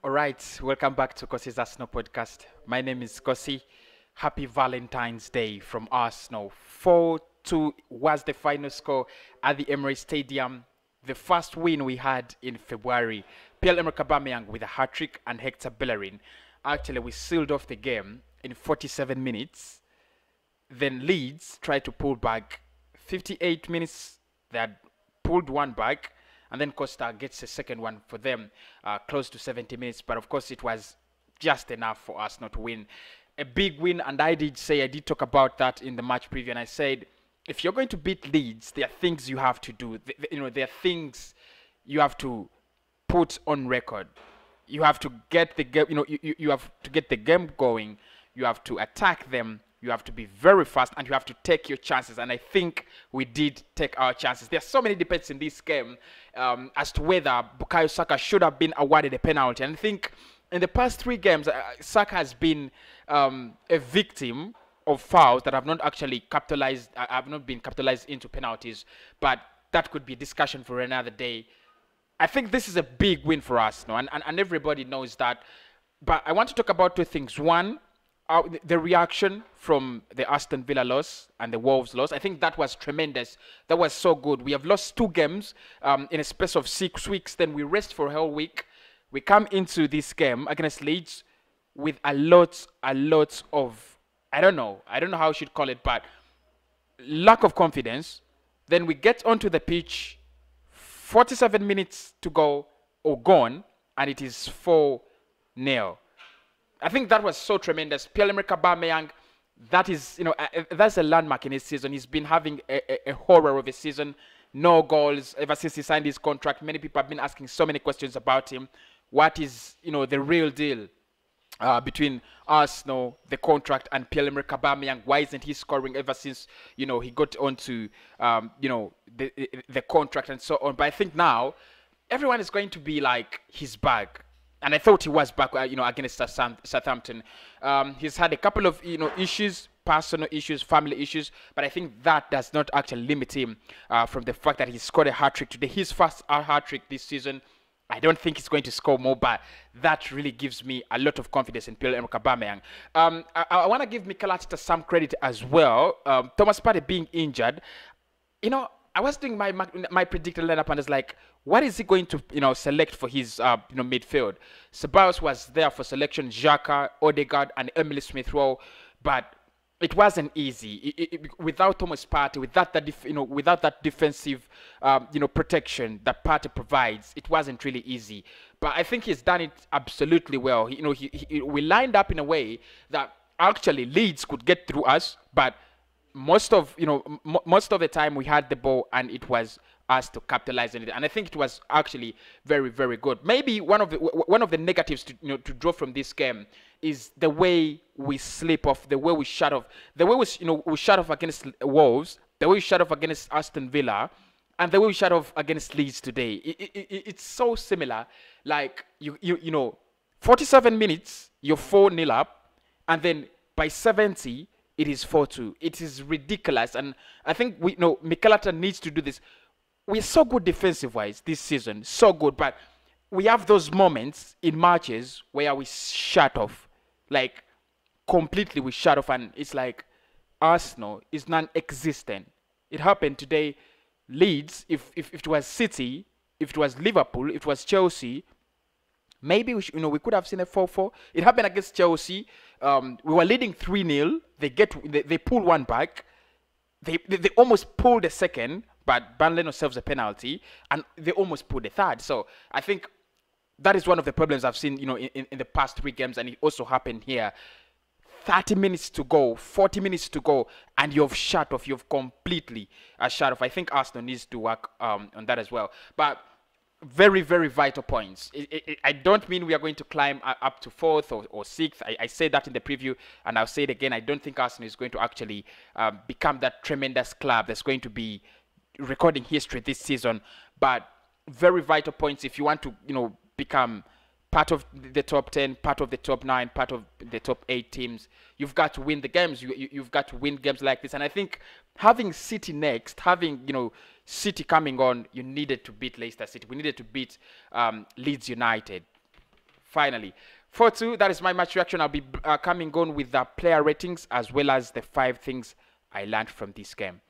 All right, welcome back to Kosi's Arsenal podcast. My name is Kosi. Happy Valentine's Day from Arsenal. 4-2 was the final score at the Emirates Stadium. The first win we had in February. Pierre-Emerick Aubameyang with a hat-trick and Hector Bellerin. Actually, we sealed off the game in 47 minutes. Then Leeds tried to pull back. 58 minutes, they had pulled one back. And then Costa gets a second one for them, close to 70 minutes. But of course, it was just enough for us not to win. A big win, and I did talk about that in the match preview. And I said, if you're going to beat Leeds, there are things you have to do. There are things you have to put on record. You have to get the game. You have to get the game going. You have to attack them. You have to be very fast, and you have to take your chances. And I think we did take our chances. There are so many debates in this game as to whether Bukayo Saka should have been awarded a penalty. And I think in the past 3 games, Saka has been a victim of fouls that have not actually capitalized, have not been capitalized into penalties. But that could be a discussion for another day. I think this is a big win for us, no? And everybody knows that. But I want to talk about 2 things. One, the reaction from the Aston Villa loss and the Wolves loss. I think that was tremendous. That was so good. We have lost 2 games in a space of 6 weeks. Then we rest for a whole week. We come into this game against Leeds with a lot of, I don't know how I should call it, but lack of confidence. Then we get onto the pitch, 47 minutes to go or gone, and it is 4-0. I think that was so tremendous. Pierre-Emerick Aubameyang, that's a landmark in his season. He's been having a horror of a season. No goals ever since he signed his contract. Many people have been asking so many questions about him. What is, the real deal between Arsenal, the contract, and Pierre-Emerick Aubameyang? Why isn't he scoring ever since, he got onto, the contract and so on? But I think now everyone is going to be like, he's back. And I thought he was back, against Southampton. He's had a couple of, issues, personal issues, family issues, but I think that does not actually limit him from the fact that he scored a hat-trick today. His first hat-trick this season. I don't think he's going to score more, but that really gives me a lot of confidence in Pierre-Emerick Aubameyang. I want to give Mikel Arteta some credit as well. Thomas Partey being injured, I was doing my predicted lineup, and it's like, what is he going to select for his midfield? Ceballos was there for selection, Xhaka, Odegaard, and Emile Smith-Rowe, but it wasn't easy. Without Thomas Partey, without that defensive protection that Partey provides, it wasn't really easy. But I think he's done it absolutely well. We lined up in a way that actually Leeds could get through us, but most of the time we had the ball and it was us to capitalize on it, and I think it was actually very, very good. Maybe one of the negatives to draw from this game is the way we slip off, the way we shut off, the way we shut off against Wolves, the way we shut off against Aston Villa, and the way we shut off against Leeds today. It's so similar. Like 47 minutes you're 4-0 up, and then by 70. It is 4-2. It is ridiculous. And I think Mikel Arteta needs to do this. We're so good defensive-wise this season. So good. But we have those moments in matches where we shut off. Like, completely we shut off. And it's like Arsenal is non-existent. It happened today. Leeds, if it was City, if it was Liverpool, if it was Chelsea, maybe we could have seen a 4-4. It happened against Chelsea. We were leading 3-0. They pull one back. They almost pulled a second, but Burnley serves a penalty, and they almost pulled a third. So I think that is one of the problems I've seen, in the past 3 games, and it also happened here. 30 minutes to go, 40 minutes to go, and you've shut off. You've completely shut off. I think Arsenal needs to work on that as well. But very, very vital points. I don't mean we are going to climb up to 4th or 6th. I said that in the preview, and I'll say it again. I don't think Arsenal is going to actually become that tremendous club that's going to be recording history this season. But very vital points if you want to, become part of the top 10, part of the top 9, part of the top 8 teams. You've got to win the games. You've got to win games like this. And I think having City next, having, City coming on, you needed to beat Leicester City. We needed to beat Leeds United. finally. 4-2, that is my match reaction. I'll be coming on with the player ratings as well as the 5 things I learned from this game.